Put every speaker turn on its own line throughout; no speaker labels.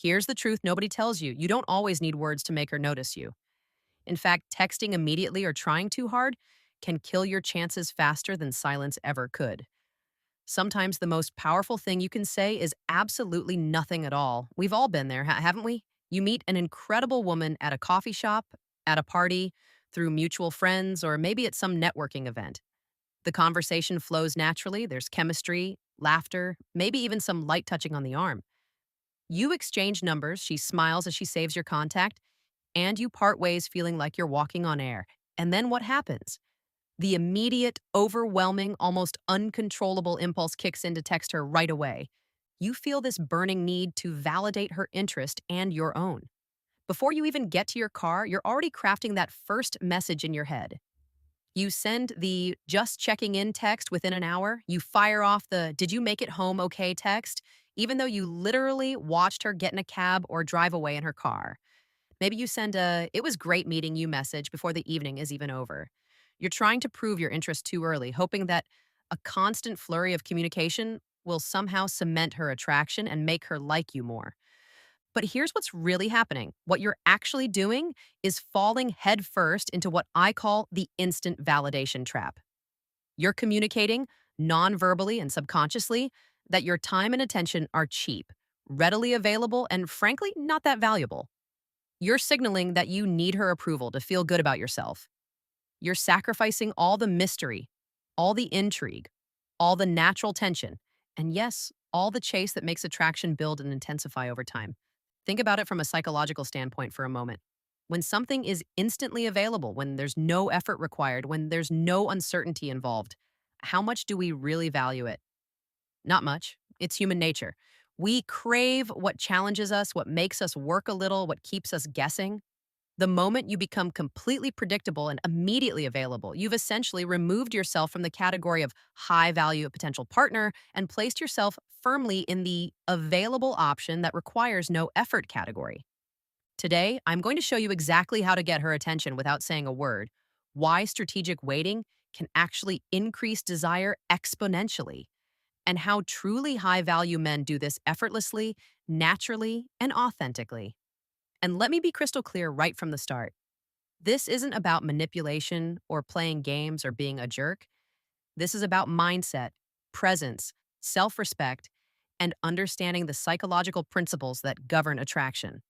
Here's the truth nobody tells you. You don't always need words to make her notice you. In fact, texting immediately or trying too hard can kill your chances faster than silence ever could. Sometimes the most powerful thing you can say is absolutely nothing at all. We've all been there, haven't we? You meet an incredible woman at a coffee shop, at a party, through mutual friends, or maybe at some networking event. The conversation flows naturally, there's chemistry, laughter, maybe even some light touching on the arm. You exchange numbers, she smiles as she saves your contact, and you part ways feeling like you're walking on air. And then what happens? The immediate, overwhelming, almost uncontrollable impulse kicks in to text her right away. You feel this burning need to validate her interest and your own. Before you even get to your car, you're already crafting that first message in your head. You send the just checking in text within an hour. You fire off the did you make it home okay text, even though you literally watched her get in a cab or drive away in her car. Maybe you send a it was great meeting you message before the evening is even over. You're trying to prove your interest too early, hoping that a constant flurry of communication will somehow cement her attraction and make her like you more. But here's what's really happening. What you're actually doing is falling headfirst into what I call the instant validation trap. You're communicating non-verbally and subconsciously that your time and attention are cheap, readily available, and frankly, not that valuable. You're signaling that you need her approval to feel good about yourself. You're sacrificing all the mystery, all the intrigue, all the natural tension, and yes, all the chase that makes attraction build and intensify over time. Think about it from a psychological standpoint for a moment. When something is instantly available, when there's no effort required, when there's no uncertainty involved, how much do we really value it? Not much. It's human nature. We crave what challenges us, what makes us work a little, what keeps us guessing. The moment you become completely predictable and immediately available, you've essentially removed yourself from the category of high value potential partner and placed yourself firmly in the available option that requires no effort category. Today, I'm going to show you exactly how to get her attention without saying a word, why strategic waiting can actually increase desire exponentially, and how truly high value men do this effortlessly, naturally, and authentically. And let me be crystal clear right from the start. This isn't about manipulation or playing games or being a jerk. This is about mindset, presence, self respect, and understanding the psychological principles that govern attraction.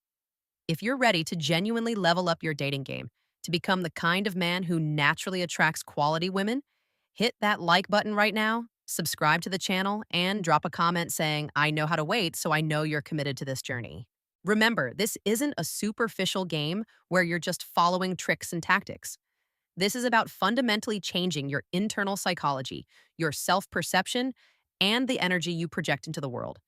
If you're ready to genuinely level up your dating game, to become the kind of man who naturally attracts quality women, hit that like button right now, subscribe to the channel, and drop a comment saying, I know how to wait, so I know you're committed to this journey. Remember, this isn't a superficial game where you're just following tricks and tactics. This is about fundamentally changing your internal psychology, your self perception, and the energy you project into the world.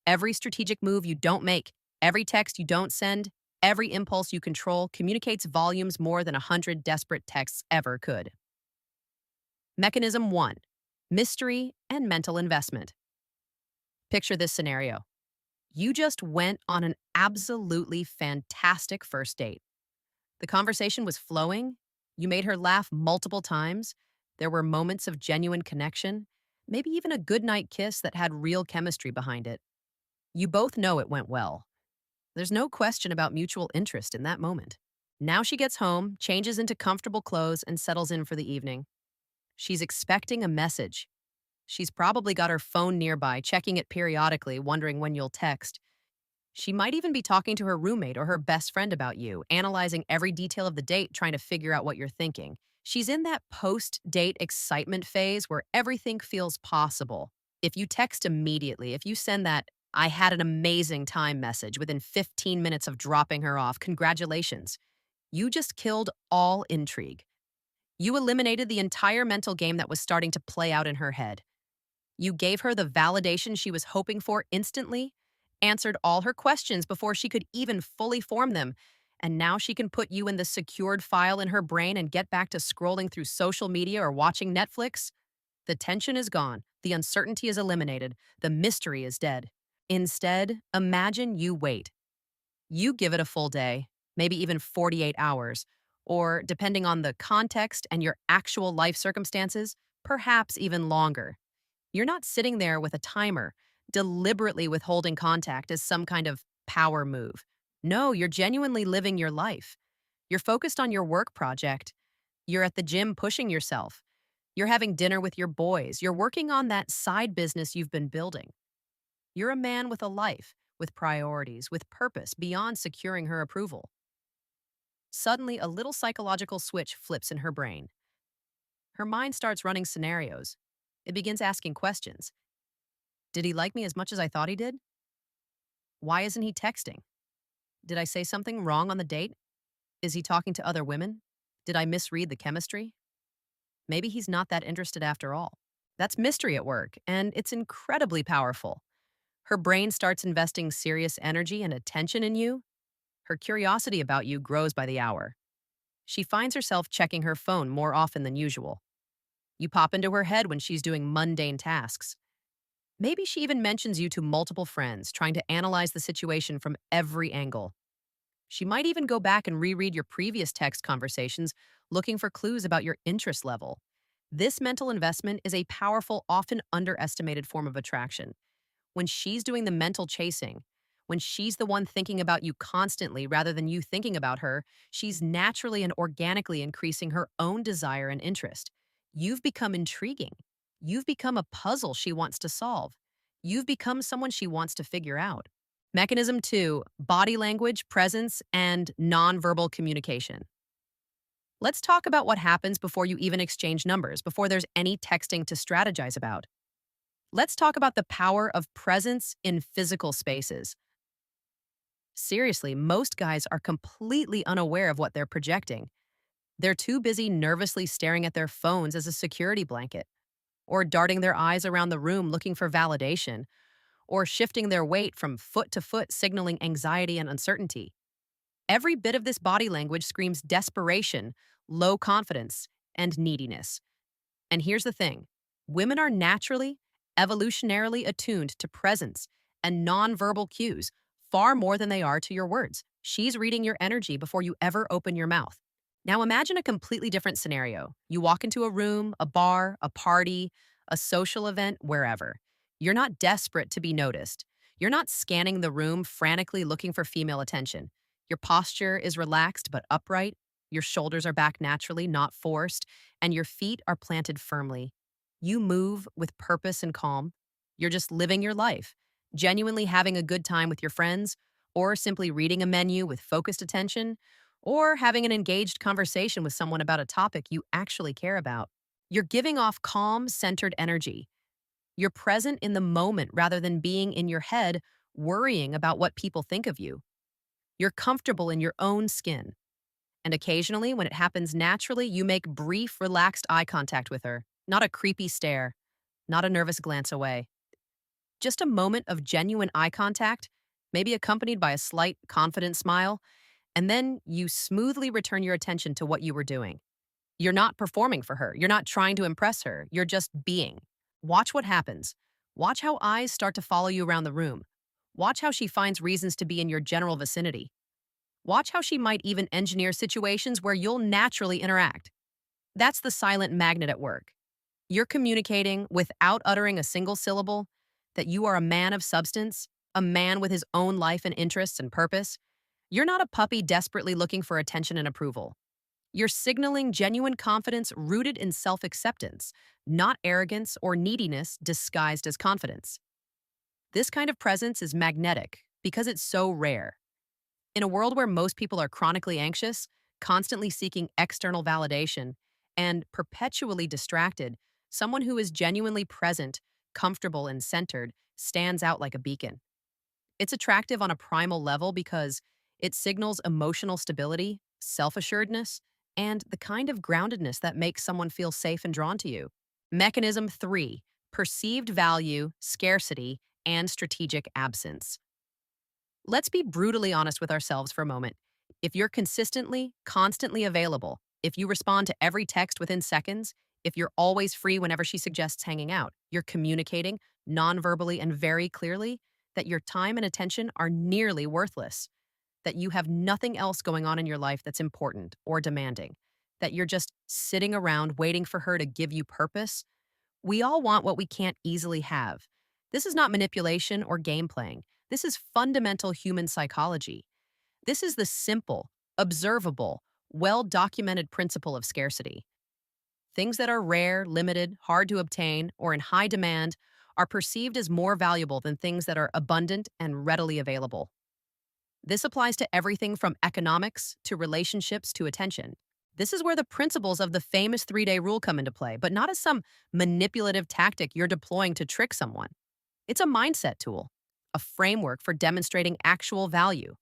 Every strategic move you don't make, every text you don't send, every impulse you control communicates volumes more than 100 desperate texts ever could. Mechanism 1: Mystery and mental investment. Picture this scenario. You just went on an absolutely fantastic first date. The conversation was flowing. You made her laugh multiple times. There were moments of genuine connection, maybe even a goodnight kiss that had real chemistry behind it. You both know it went well. There's no question about mutual interest in that moment. Now she gets home, changes into comfortable clothes, and settles in for the evening. She's expecting a message. She's probably got her phone nearby, checking it periodically, wondering when you'll text. She might even be talking to her roommate or her best friend about you, analyzing every detail of the date, trying to figure out what you're thinking. She's in that post-date excitement phase where everything feels possible. If you text immediately, if you send that I had an amazing time message within 15 minutes of dropping her off, congratulations. You just killed all intrigue. You eliminated the entire mental game that was starting to play out in her head. You gave her the validation she was hoping for instantly, answered all her questions before she could even fully form them, and now she can put you in the secured file in her brain and get back to scrolling through social media or watching Netflix. The tension is gone, the uncertainty is eliminated, the mystery is dead. Instead, imagine you wait. You give it a full day, maybe even 48 hours, or depending on the context and your actual life circumstances, perhaps even longer. You're not sitting there with a timer, deliberately withholding contact as some kind of power move. No, you're genuinely living your life. You're focused on your work project. You're at the gym pushing yourself. You're having dinner with your boys. You're working on that side business you've been building. You're a man with a life, with priorities, with purpose beyond securing her approval. Suddenly, a little psychological switch flips in her brain. Her mind starts running scenarios. It begins asking questions. Did he like me as much as I thought he did? Why isn't he texting? Did I say something wrong on the date? Is he talking to other women? Did I misread the chemistry? Maybe he's not that interested after all. That's mystery at work, and it's incredibly powerful. Her brain starts investing serious energy and attention in you. Her curiosity about you grows by the hour. She finds herself checking her phone more often than usual. You pop into her head when she's doing mundane tasks. Maybe she even mentions you to multiple friends, trying to analyze the situation from every angle. She might even go back and reread your previous text conversations, looking for clues about your interest level. This mental investment is a powerful, often underestimated form of attraction. When she's doing the mental chasing, when she's the one thinking about you constantly rather than you thinking about her, she's naturally and organically increasing her own desire and interest. You've become intriguing. You've become a puzzle she wants to solve. You've become someone she wants to figure out. Mechanism 2, body language, presence, and nonverbal communication. Let's talk about what happens before you even exchange numbers, before there's any texting to strategize about. Let's talk about the power of presence in physical spaces. Seriously, most guys are completely unaware of what they're projecting. They're too busy nervously staring at their phones as a security blanket, or darting their eyes around the room looking for validation, or shifting their weight from foot to foot, signaling anxiety and uncertainty. Every bit of this body language screams desperation, low confidence, and neediness. And here's the thing: women are naturally, evolutionarily attuned to presence and nonverbal cues far more than they are to your words. She's reading your energy before you ever open your mouth. Now imagine a completely different scenario. You walk into a room, a bar, a party, a social event, wherever. You're not desperate to be noticed. You're not scanning the room frantically looking for female attention. Your posture is relaxed but upright. Your shoulders are back naturally, not forced, and your feet are planted firmly. You move with purpose and calm. You're just living your life, genuinely having a good time with your friends, or simply reading a menu with focused attention, or having an engaged conversation with someone about a topic you actually care about. You're giving off calm, centered energy. You're present in the moment rather than being in your head, worrying about what people think of you. You're comfortable in your own skin. And occasionally, when it happens naturally, you make brief, relaxed eye contact with her, not a creepy stare, not a nervous glance away. Just a moment of genuine eye contact, maybe accompanied by a slight, confident smile, and then you smoothly return your attention to what you were doing. You're not performing for her. You're not trying to impress her. You're just being. Watch what happens. Watch how eyes start to follow you around the room. Watch how she finds reasons to be in your general vicinity. Watch how she might even engineer situations where you'll naturally interact. That's the silent magnet at work. You're communicating without uttering a single syllable that you are a man of substance, a man with his own life and interests and purpose. You're not a puppy desperately looking for attention and approval. You're signaling genuine confidence rooted in self acceptance, not arrogance or neediness disguised as confidence. This kind of presence is magnetic because it's so rare. In a world where most people are chronically anxious, constantly seeking external validation, and perpetually distracted, someone who is genuinely present, comfortable, and centered stands out like a beacon. It's attractive on a primal level because it signals emotional stability, self assuredness, and the kind of groundedness that makes someone feel safe and drawn to you. Mechanism 3, perceived value, scarcity, and strategic absence. Let's be brutally honest with ourselves for a moment. If you're consistently, constantly available, if you respond to every text within seconds, if you're always free whenever she suggests hanging out, you're communicating non-verbally and very clearly that your time and attention are nearly worthless, that you have nothing else going on in your life that's important or demanding, that you're just sitting around waiting for her to give you purpose. We all want what we can't easily have. This is not manipulation or game playing. This is fundamental human psychology. This is the simple, observable, well documented principle of scarcity. Things that are rare, limited, hard to obtain, or in high demand are perceived as more valuable than things that are abundant and readily available. This applies to everything from economics to relationships to attention. This is where the principles of the famous 3 day rule come into play, but not as some manipulative tactic you're deploying to trick someone. It's a mindset tool, a framework for demonstrating actual value.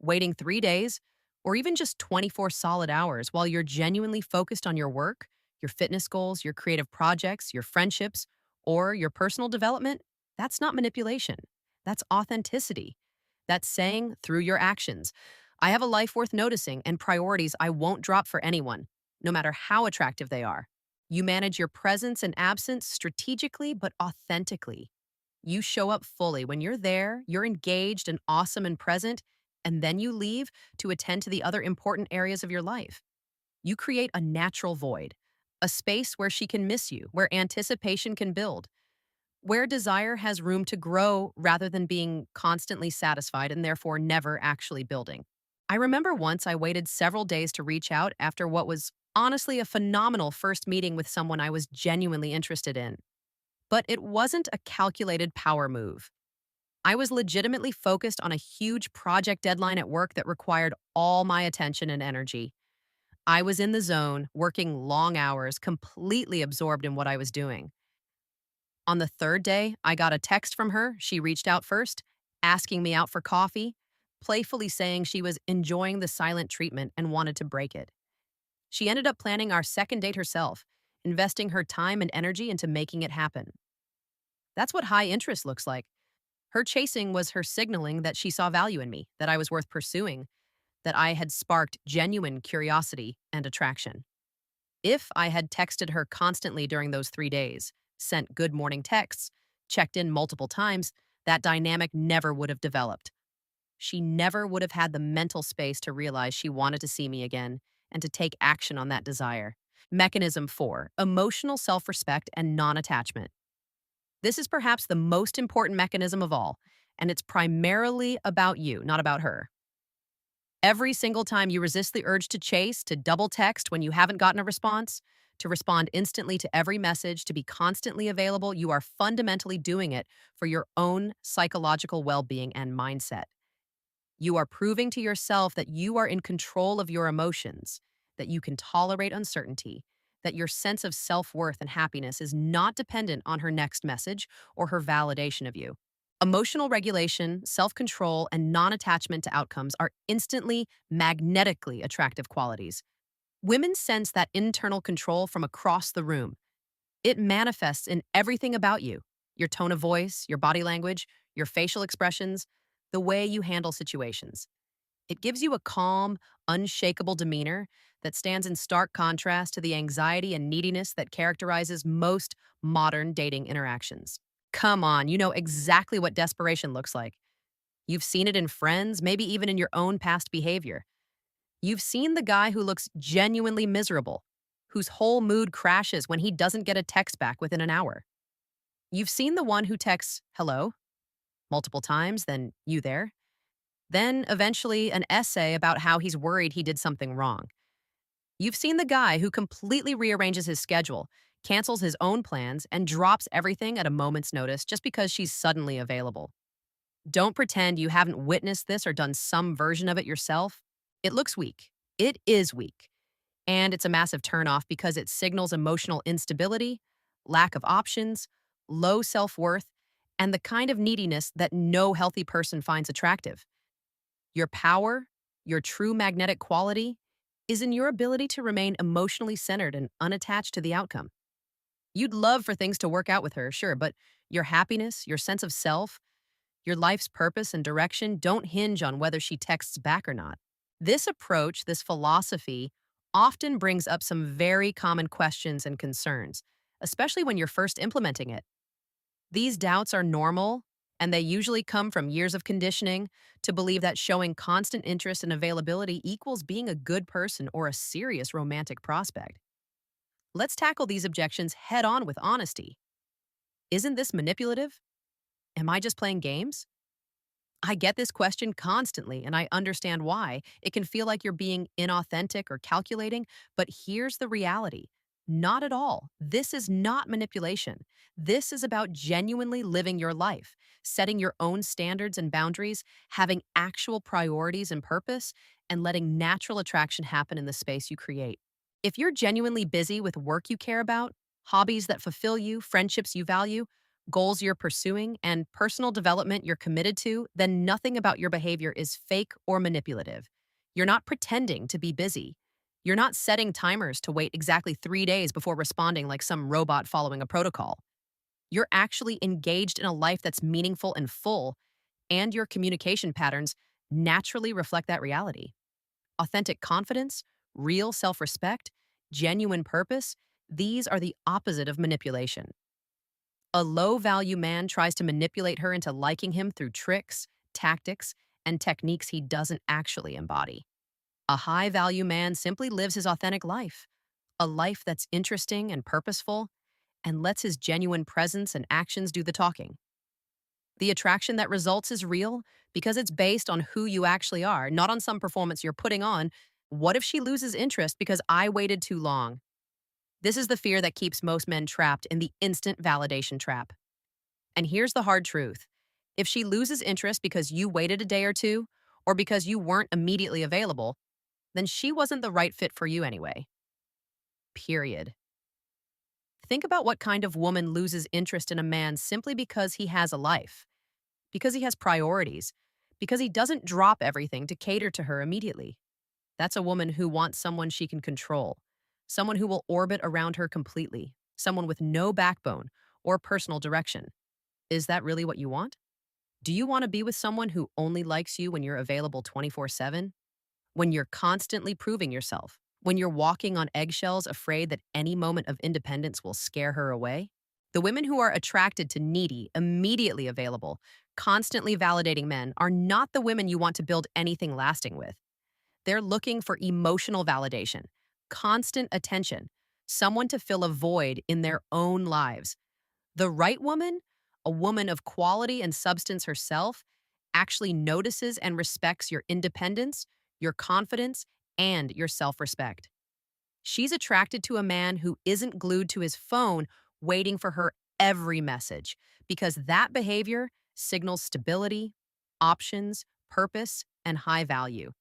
Waiting 3 days, or even just 24 solid hours while you're genuinely focused on your work, your fitness goals, your creative projects, your friendships, or your personal development, that's not manipulation. That's authenticity. That's saying through your actions, I have a life worth noticing and priorities I won't drop for anyone, no matter how attractive they are. You manage your presence and absence strategically but authentically. You show up fully. When you're there, you're engaged and awesome and present, and then you leave to attend to the other important areas of your life. You create a natural void, a space where she can miss you, where anticipation can build, where desire has room to grow rather than being constantly satisfied and therefore never actually building. I remember once I waited several days to reach out after what was honestly a phenomenal first meeting with someone I was genuinely interested in. But it wasn't a calculated power move. I was legitimately focused on a huge project deadline at work that required all my attention and energy. I was in the zone, working long hours, completely absorbed in what I was doing. On the third day, I got a text from her. She reached out first, asking me out for coffee, playfully saying she was enjoying the silent treatment and wanted to break it. She ended up planning our second date herself, investing her time and energy into making it happen. That's what high interest looks like. Her chasing was her signaling that she saw value in me, that I was worth pursuing, that I had sparked genuine curiosity and attraction. If I had texted her constantly during those 3 days, sent good morning texts, checked in multiple times, that dynamic never would have developed. She never would have had the mental space to realize she wanted to see me again and to take action on that desire. Mechanism 4: emotional self respect and non attachment. This is perhaps the most important mechanism of all, and it's primarily about you, not about her. Every single time you resist the urge to chase, to double text when you haven't gotten a response, to respond instantly to every message, to be constantly available, you are fundamentally doing it for your own psychological well being and mindset. You are proving to yourself that you are in control of your emotions, that you can tolerate uncertainty, that your sense of self worth and happiness is not dependent on her next message or her validation of you. Emotional regulation, self control, and non attachment to outcomes are instantly, magnetically attractive qualities. Women sense that internal control from across the room. It manifests in everything about you: your tone of voice, your body language, your facial expressions, the way you handle situations. It gives you a calm, unshakable demeanor that stands in stark contrast to the anxiety and neediness that characterizes most modern dating interactions. Come on, you know exactly what desperation looks like. You've seen it in friends, maybe even in your own past behavior. You've seen the guy who looks genuinely miserable, whose whole mood crashes when he doesn't get a text back within an hour. You've seen the one who texts, hello, multiple times, then you there. Then, eventually, an essay about how he's worried he did something wrong. You've seen the guy who completely rearranges his schedule, cancels his own plans, and drops everything at a moment's notice just because she's suddenly available. Don't pretend you haven't witnessed this or done some version of it yourself. It looks weak. It is weak. And it's a massive turnoff because it signals emotional instability, lack of options, low self worth, and the kind of neediness that no healthy person finds attractive. Your power, your true magnetic quality, is in your ability to remain emotionally centered and unattached to the outcome. You'd love for things to work out with her, sure, but your happiness, your sense of self, your life's purpose and direction don't hinge on whether she texts back or not. This approach, this philosophy, often brings up some very common questions and concerns, especially when you're first implementing it. These doubts are normal, and they usually come from years of conditioning to believe that showing constant interest and availability equals being a good person or a serious romantic prospect. Let's tackle these objections head on with honesty. Isn't this manipulative? Am I just playing games? I get this question constantly, and I understand why. It can feel like you're being inauthentic or calculating, but here's the reality. Not at all. This is not manipulation. This is about genuinely living your life, setting your own standards and boundaries, having actual priorities and purpose, and letting natural attraction happen in the space you create. If you're genuinely busy with work you care about, hobbies that fulfill you, friendships you value, goals you're pursuing, and personal development you're committed to, then nothing about your behavior is fake or manipulative. You're not pretending to be busy. You're not setting timers to wait exactly 3 days before responding like some robot following a protocol. You're actually engaged in a life that's meaningful and full, and your communication patterns naturally reflect that reality. Authentic confidence, real self respect, genuine purpose, these are the opposite of manipulation. A low value man tries to manipulate her into liking him through tricks, tactics, and techniques he doesn't actually embody. A high value man simply lives his authentic life, a life that's interesting and purposeful, and lets his genuine presence and actions do the talking. The attraction that results is real because it's based on who you actually are, not on some performance you're putting on. What if she loses interest because I waited too long? This is the fear that keeps most men trapped in the instant validation trap. And here's the hard truth. If she loses interest because you waited a day or two, or because you weren't immediately available, then she wasn't the right fit for you anyway. Period. Think about what kind of woman loses interest in a man simply because he has a life, because he has priorities, because he doesn't drop everything to cater to her immediately. That's a woman who wants someone she can control, someone who will orbit around her completely, someone with no backbone or personal direction. Is that really what you want? Do you want to be with someone who only likes you when you're available 24/7? When you're constantly proving yourself? When you're walking on eggshells, afraid that any moment of independence will scare her away? The women who are attracted to needy, immediately available, constantly validating men are not the women you want to build anything lasting with. They're looking for emotional validation, constant attention, someone to fill a void in their own lives. The right woman, a woman of quality and substance herself, actually notices and respects your independence, your confidence, and your self respect. She's attracted to a man who isn't glued to his phone waiting for her every message, because that behavior signals stability, options, purpose, and high value.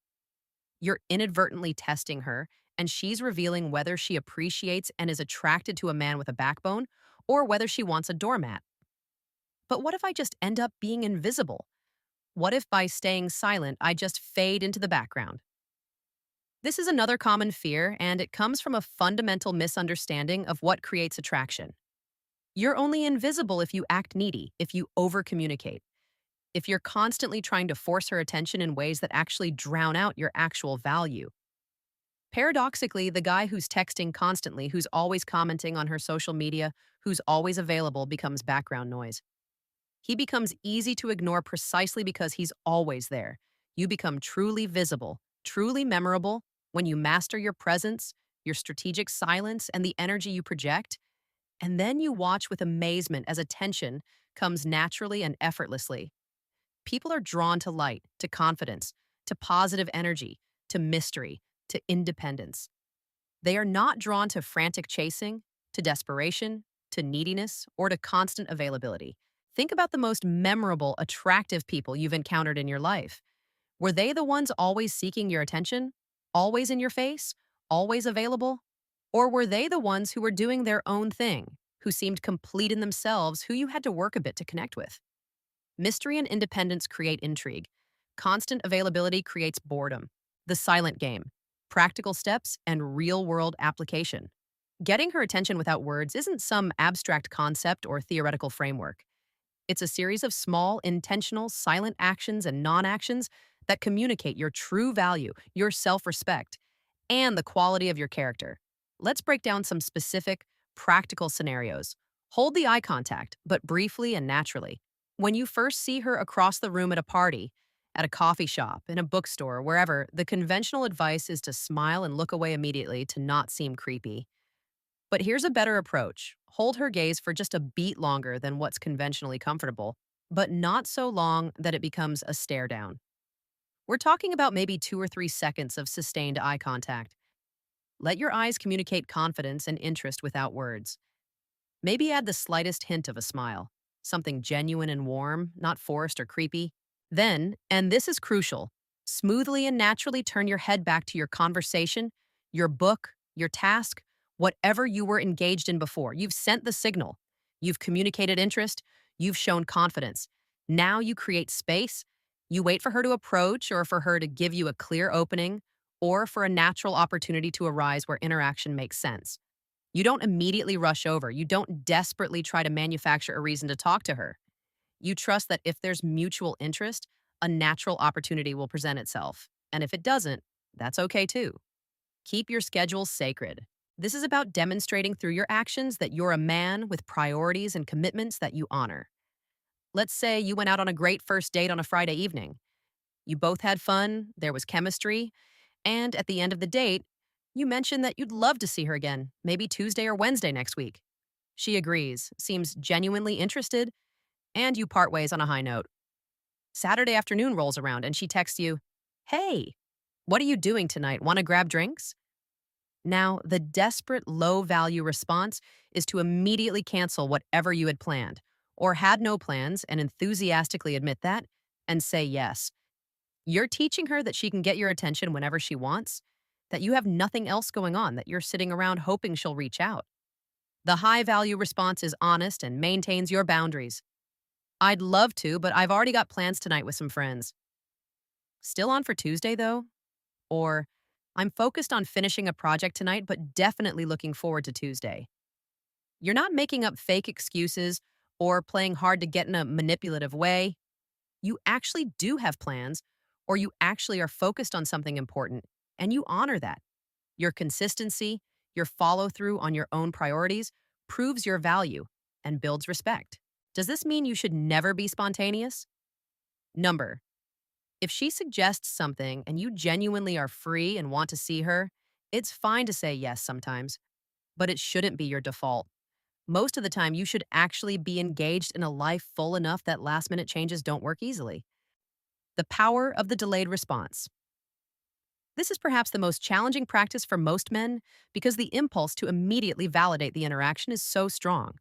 You're inadvertently testing her, and she's revealing whether she appreciates and is attracted to a man with a backbone or whether she wants a doormat. But what if I just end up being invisible? What if by staying silent, I just fade into the background? This is another common fear, and it comes from a fundamental misunderstanding of what creates attraction. You're only invisible if you act needy, if you overcommunicate, if you're constantly trying to force her attention in ways that actually drown out your actual value. Paradoxically, the guy who's texting constantly, who's always commenting on her social media, who's always available becomes background noise. He becomes easy to ignore precisely because he's always there. You become truly visible, truly memorable when you master your presence, your strategic silence, and the energy you project. And then you watch with amazement as attention comes naturally and effortlessly. People are drawn to light, to confidence, to positive energy, to mystery, to independence. They are not drawn to frantic chasing, to desperation, to neediness, or to constant availability. Think about the most memorable, attractive people you've encountered in your life. Were they the ones always seeking your attention? Always in your face? Always available? Or were they the ones who were doing their own thing, who seemed complete in themselves, who you had to work a bit to connect with? Mystery and independence create intrigue. Constant availability creates boredom. The silent game. Practical steps and real world application. Getting her attention without words isn't some abstract concept or theoretical framework. It's a series of small, intentional, silent actions and non actions that communicate your true value, your self respect, and the quality of your character. Let's break down some specific, practical scenarios. Hold the eye contact, but briefly and naturally. When you first see her across the room at a party, at a coffee shop, in a bookstore, wherever, the conventional advice is to smile and look away immediately to not seem creepy. But here's a better approach. Hold her gaze for just a beat longer than what's conventionally comfortable. but not so long that it becomes a stare down. We're talking about maybe 2 or 3 seconds of sustained eye contact. Let your eyes communicate confidence and interest without words. Maybe add the slightest hint of a smile, something genuine and warm, not forced or creepy. Then, and this is crucial, smoothly and naturally turn your head back to your conversation, your book, your task, whatever you were engaged in before. You've sent the signal. You've communicated interest. You've shown confidence. Now you create space. You wait for her to approach or for her to give you a clear opening or for a natural opportunity to arise where interaction makes sense. You don't immediately rush over. You don't desperately try to manufacture a reason to talk to her. You trust that if there's mutual interest, a natural opportunity will present itself. And if it doesn't, that's okay too. Keep your schedule sacred. This is about demonstrating through your actions that you're a man with priorities and commitments that you honor. Let's say you went out on a great first date on a Friday evening. You both had fun, there was chemistry, and at the end of the date, you mentioned that you'd love to see her again, maybe Tuesday or Wednesday next week. She agrees, seems genuinely interested, and you part ways on a high note. Saturday afternoon rolls around and she texts you, "Hey, what are you doing tonight? Want to grab drinks?" Now, the desperate, low value response is to immediately cancel whatever you had planned, or had no plans and enthusiastically admit that and say yes. You're teaching her that she can get your attention whenever she wants, that you have nothing else going on, that you're sitting around hoping she'll reach out. The high value response is honest and maintains your boundaries. "I'd love to, but I've already got plans tonight with some friends." "Still on for Tuesday, though?" Or, "I'm focused on finishing a project tonight, but definitely looking forward to Tuesday." You're not making up fake excuses or playing hard to get in a manipulative way. You actually do have plans, or you actually are focused on something important, and you honor that. Your consistency, your follow through on your own priorities proves your value and builds respect. Does this mean you should never be spontaneous? Number, if she suggests something and you genuinely are free and want to see her, it's fine to say yes sometimes, but it shouldn't be your default. Most of the time, you should actually be engaged in a life full enough that last minute changes don't work easily. The power of the delayed response. This is perhaps the most challenging practice for most men because the impulse to immediately validate the interaction is so strong.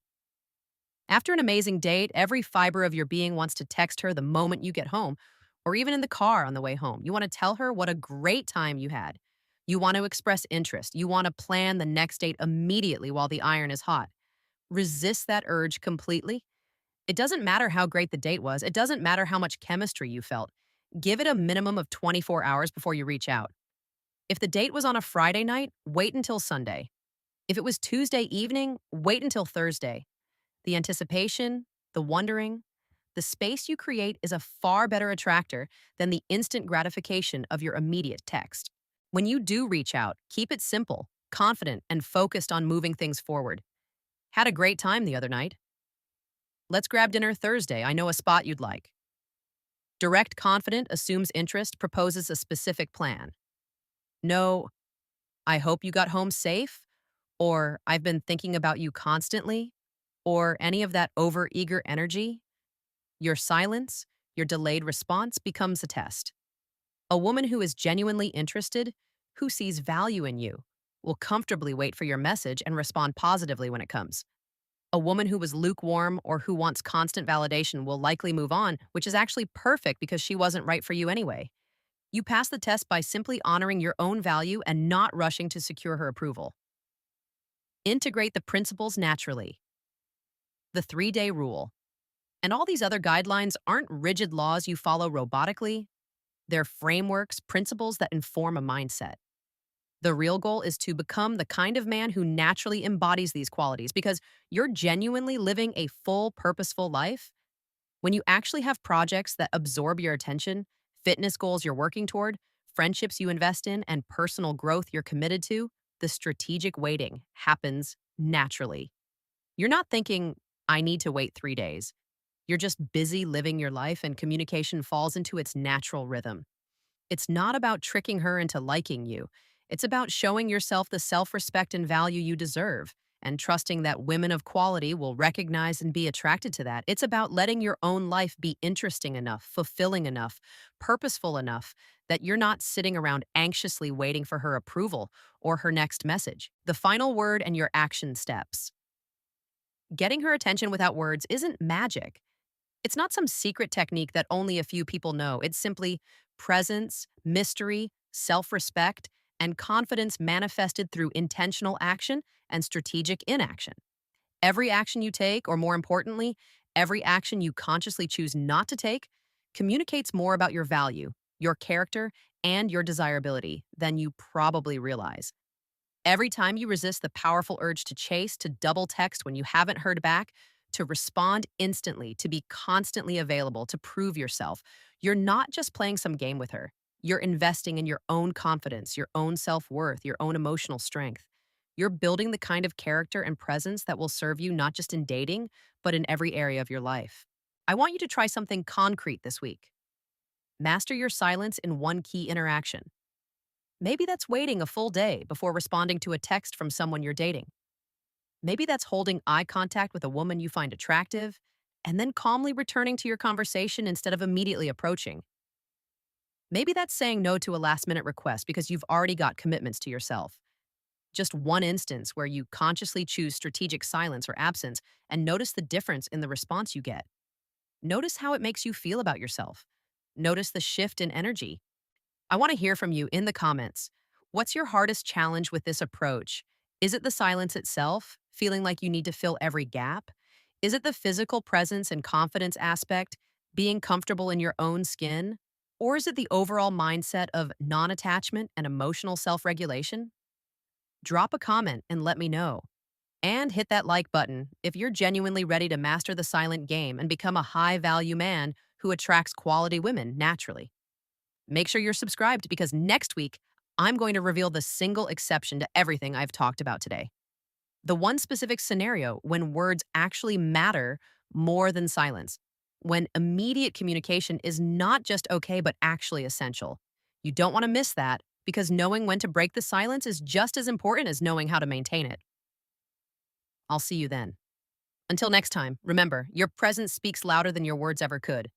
After an amazing date, every fiber of your being wants to text her the moment you get home, or even in the car on the way home. You want to tell her what a great time you had. You want to express interest. You want to plan the next date immediately while the iron is hot. Resist that urge completely. It doesn't matter how great the date was, it doesn't matter how much chemistry you felt. Give it a minimum of 24 hours before you reach out. If the date was on a Friday night, wait until Sunday. If it was Tuesday evening, wait until Thursday. The anticipation, the wondering, the space you create is a far better attractor than the instant gratification of your immediate text. When you do reach out, keep it simple, confident, and focused on moving things forward. "Had a great time the other night. Let's grab dinner Thursday. I know a spot you'd like." Direct confident assumes interest, proposes a specific plan. No, "I hope you got home safe," or "I've been thinking about you constantly," or any of that over-eager energy. Your silence, your delayed response becomes a test. A woman who is genuinely interested, who sees value in you, will comfortably wait for your message and respond positively when it comes. A woman who was lukewarm or who wants constant validation will likely move on, which is actually perfect because she wasn't right for you anyway. You pass the test by simply honoring your own value and not rushing to secure her approval. Integrate the principles naturally. The 3-day rule. And all these other guidelines aren't rigid laws you follow robotically. They're frameworks, principles that inform a mindset. The real goal is to become the kind of man who naturally embodies these qualities because you're genuinely living a full, purposeful life. When you actually have projects that absorb your attention, fitness goals you're working toward, friendships you invest in, and personal growth you're committed to, the strategic waiting happens naturally. You're not thinking, "I need to wait 3 days." You're just busy living your life and communication falls into its natural rhythm. It's not about tricking her into liking you. It's about showing yourself the self respect and value you deserve. and trusting that women of quality will recognize and be attracted to that. It's about letting your own life be interesting enough, fulfilling enough, purposeful enough that you're not sitting around anxiously waiting for her approval or her next message. The final word and your action steps. Getting her attention without words isn't magic. It's not some secret technique that only a few people know. It's simply presence, mystery, self respect, and confidence manifested through intentional action and strategic inaction. Every action you take, or more importantly, every action you consciously choose not to take, communicates more about your value, your character, and your desirability than you probably realize. Every time you resist the powerful urge to chase, to double text when you haven't heard back, to respond instantly, to be constantly available, to prove yourself, you're not just playing some game with her. You're investing in your own confidence, your own self worth, your own emotional strength. You're building the kind of character and presence that will serve you not just in dating, but in every area of your life. I want you to try something concrete this week. Master your silence in one key interaction. Maybe that's waiting a full day before responding to a text from someone you're dating. Maybe that's holding eye contact with a woman you find attractive and then calmly returning to your conversation instead of immediately approaching. Maybe that's saying no to a last minute request because you've already got commitments to yourself. Just one instance where you consciously choose strategic silence or absence and notice the difference in the response you get. Notice how it makes you feel about yourself. Notice the shift in energy. I want to hear from you in the comments. What's your hardest challenge with this approach? Is it the silence itself, feeling like you need to fill every gap? Is it the physical presence and confidence aspect, being comfortable in your own skin? Or is it the overall mindset of non attachment and emotional self regulation? Drop a comment and let me know. And hit that like button if you're genuinely ready to master the silent game and become a high value man who attracts quality women naturally. Make sure you're subscribed because next week, I'm going to reveal the single exception to everything I've talked about today. The one specific scenario when words actually matter more than silence, when immediate communication is not just okay, but actually essential. You don't want to miss that because knowing when to break the silence is just as important as knowing how to maintain it. I'll see you then. Until next time, remember, your presence speaks louder than your words ever could.